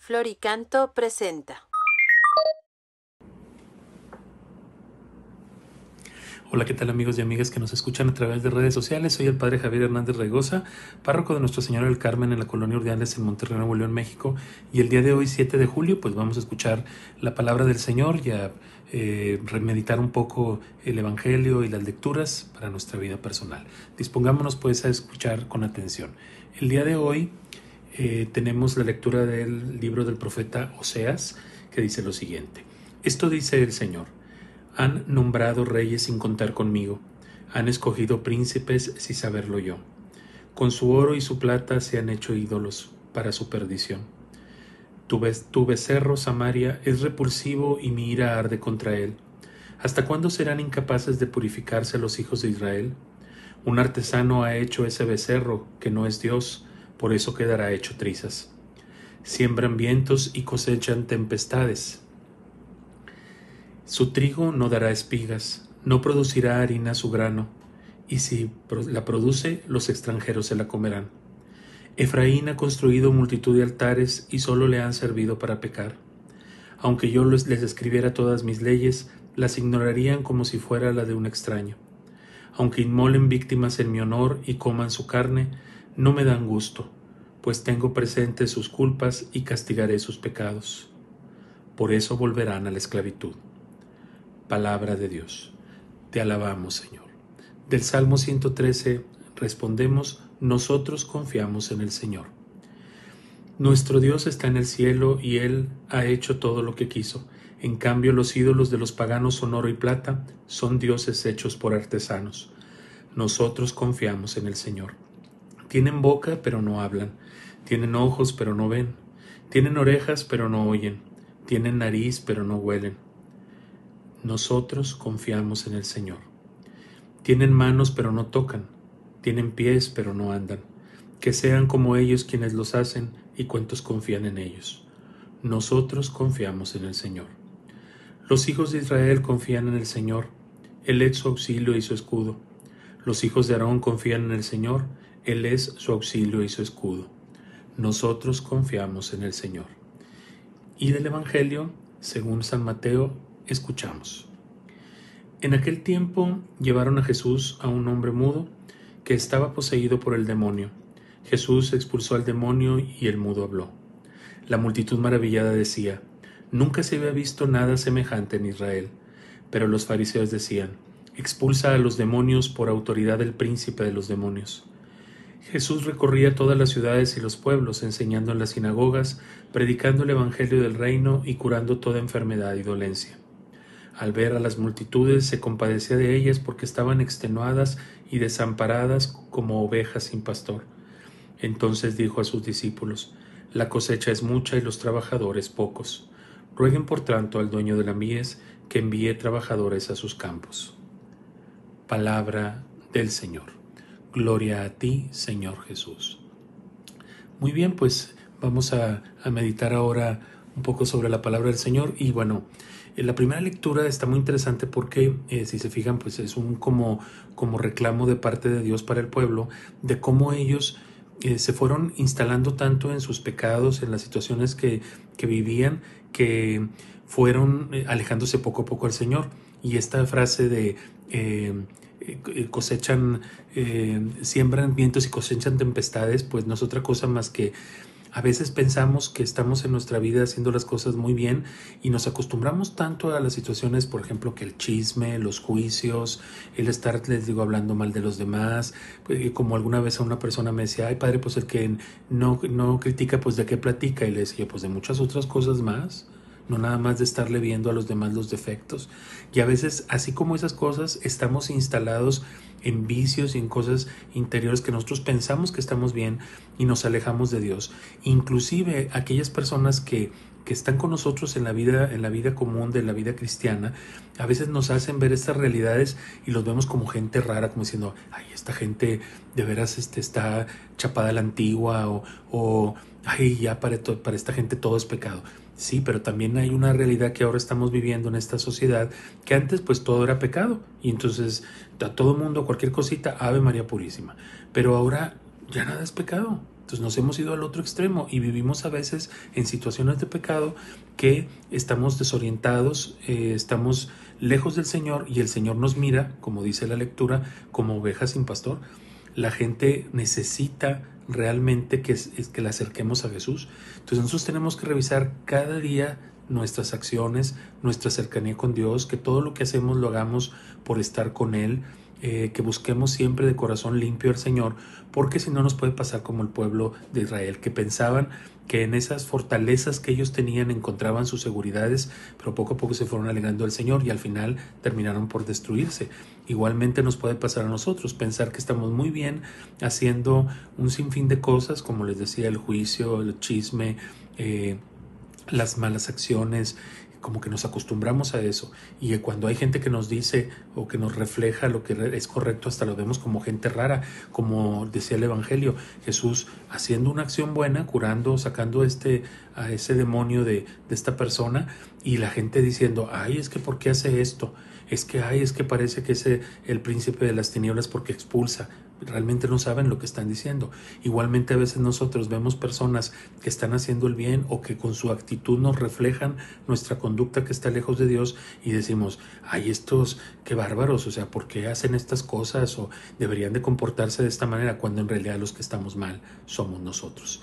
Floricanto presenta. Hola, ¿qué tal amigos y amigas que nos escuchan a través de redes sociales? Soy el Padre Javier Hernández Regosa, párroco de Nuestra Señora del Carmen en la Colonia Urdiales en Monterrey, Nuevo León, México. Y el día de hoy, 7 de julio, pues vamos a escuchar la palabra del Señor y a remeditar un poco el Evangelio y las lecturas para nuestra vida personal. Dispongámonos pues a escuchar con atención. El día de hoy tenemos la lectura del libro del profeta Oseas, que dice lo siguiente. Esto dice el Señor. Han nombrado reyes sin contar conmigo, han escogido príncipes sin saberlo yo. Con su oro y su plata se han hecho ídolos para su perdición. Tu becerro, Samaria, es repulsivo y mi ira arde contra él. ¿Hasta cuándo serán incapaces de purificarse los hijos de Israel? Un artesano ha hecho ese becerro, que no es Dios, por eso quedará hecho trizas. Siembran vientos y cosechan tempestades. Su trigo no dará espigas, no producirá harina su grano, y si la produce, los extranjeros se la comerán. Efraín ha construido multitud de altares y solo le han servido para pecar. Aunque yo les escribiera todas mis leyes, las ignorarían como si fuera la de un extraño. Aunque inmolen víctimas en mi honor y coman su carne, no me dan gusto, pues tengo presentes sus culpas y castigaré sus pecados. Por eso volverán a la esclavitud. Palabra de Dios. Te alabamos, Señor. Del Salmo 113 respondemos, nosotros confiamos en el Señor. Nuestro Dios está en el cielo y Él ha hecho todo lo que quiso. En cambio, los ídolos de los paganos son oro y plata, son dioses hechos por artesanos. Nosotros confiamos en el Señor. Tienen boca, pero no hablan. Tienen ojos, pero no ven. Tienen orejas, pero no oyen. Tienen nariz, pero no huelen. Nosotros confiamos en el Señor. Tienen manos pero no tocan, tienen pies pero no andan. Que sean como ellos quienes los hacen y cuantos confían en ellos. Nosotros confiamos en el Señor. Los hijos de Israel confían en el Señor, Él es su auxilio y su escudo. Los hijos de Aarón confían en el Señor, Él es su auxilio y su escudo. Nosotros confiamos en el Señor. Y del Evangelio, según San Mateo, escuchamos. En aquel tiempo llevaron a Jesús a un hombre mudo que estaba poseído por el demonio. Jesús expulsó al demonio y el mudo habló. La multitud maravillada decía, nunca se había visto nada semejante en Israel. Pero los fariseos decían, expulsa a los demonios por autoridad del príncipe de los demonios. Jesús recorría todas las ciudades y los pueblos, enseñando en las sinagogas, predicando el evangelio del reino y curando toda enfermedad y dolencia. Al ver a las multitudes se compadecía de ellas porque estaban extenuadas y desamparadas como ovejas sin pastor. Entonces dijo a sus discípulos, la cosecha es mucha y los trabajadores pocos. Rueguen por tanto al dueño de la mies que envíe trabajadores a sus campos. Palabra del Señor. Gloria a ti, Señor Jesús. Muy bien, pues vamos a meditar ahora un poco sobre la palabra del Señor y bueno, la primera lectura está muy interesante porque si se fijan pues es un como reclamo de parte de Dios para el pueblo de cómo ellos se fueron instalando tanto en sus pecados, en las situaciones que vivían, que fueron alejándose poco a poco al Señor. Y esta frase de siembran vientos y cosechan tempestades, pues no es otra cosa más que a veces pensamos que estamos en nuestra vida haciendo las cosas muy bien y nos acostumbramos tanto a las situaciones, por ejemplo, que el chisme, los juicios, el estar, les digo, hablando mal de los demás, pues, como alguna vez a una persona me decía, ay padre, pues el que no critica, pues de qué platica, y le decía, pues de muchas otras cosas más, no nada más de estarle viendo a los demás los defectos. Y a veces, así como esas cosas, estamos instalados en vicios y en cosas interiores que nosotros pensamos que estamos bien y nos alejamos de Dios. Inclusive aquellas personas que están con nosotros en la vida común de la vida cristiana, a veces nos hacen ver estas realidades y los vemos como gente rara, como diciendo, ay, esta gente de veras está chapada a la antigua o ay, ya para esta gente todo es pecado. Sí, pero también hay una realidad que ahora estamos viviendo en esta sociedad, que antes pues todo era pecado y entonces a todo mundo, cualquier cosita, Ave María Purísima, pero ahora ya nada es pecado. Entonces nos hemos ido al otro extremo y vivimos a veces en situaciones de pecado que estamos desorientados, estamos lejos del Señor y el Señor nos mira, como dice la lectura, como ovejas sin pastor. La gente necesita realmente que la acerquemos a Jesús. Entonces nosotros tenemos que revisar cada día nuestras acciones, nuestra cercanía con Dios, que todo lo que hacemos lo hagamos por estar con Él, que busquemos siempre de corazón limpio al Señor, porque si no nos puede pasar como el pueblo de Israel, que pensaban que en esas fortalezas que ellos tenían encontraban sus seguridades, pero poco a poco se fueron alejando del Señor y al final terminaron por destruirse. Igualmente nos puede pasar a nosotros, pensar que estamos muy bien haciendo un sinfín de cosas, como les decía, el juicio, el chisme, las malas acciones, como que nos acostumbramos a eso, y cuando hay gente que nos dice o que nos refleja lo que es correcto, hasta lo vemos como gente rara, como decía el Evangelio, Jesús haciendo una acción buena, curando, sacando a ese demonio de esta persona, y la gente diciendo, ay, es que ¿por qué hace esto? Es que parece que es el príncipe de las tinieblas porque expulsa. Realmente no saben lo que están diciendo. Igualmente a veces nosotros vemos personas que están haciendo el bien o que con su actitud nos reflejan nuestra conducta que está lejos de Dios y decimos, ay, estos qué bárbaros, o sea, ¿por qué hacen estas cosas? O deberían de comportarse de esta manera, cuando en realidad los que estamos mal somos nosotros.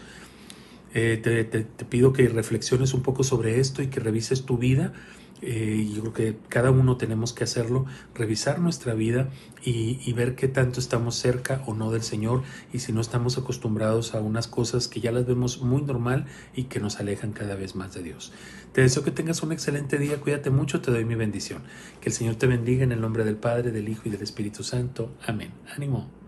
Te pido que reflexiones un poco sobre esto y que revises tu vida. Yo creo que cada uno tenemos que hacerlo, revisar nuestra vida y ver qué tanto estamos cerca o no del Señor, y si no estamos acostumbrados a unas cosas que ya las vemos muy normal y que nos alejan cada vez más de Dios. Te deseo que tengas un excelente día, cuídate mucho, te doy mi bendición. Que el Señor te bendiga en el nombre del Padre, del Hijo y del Espíritu Santo. Amén. Ánimo.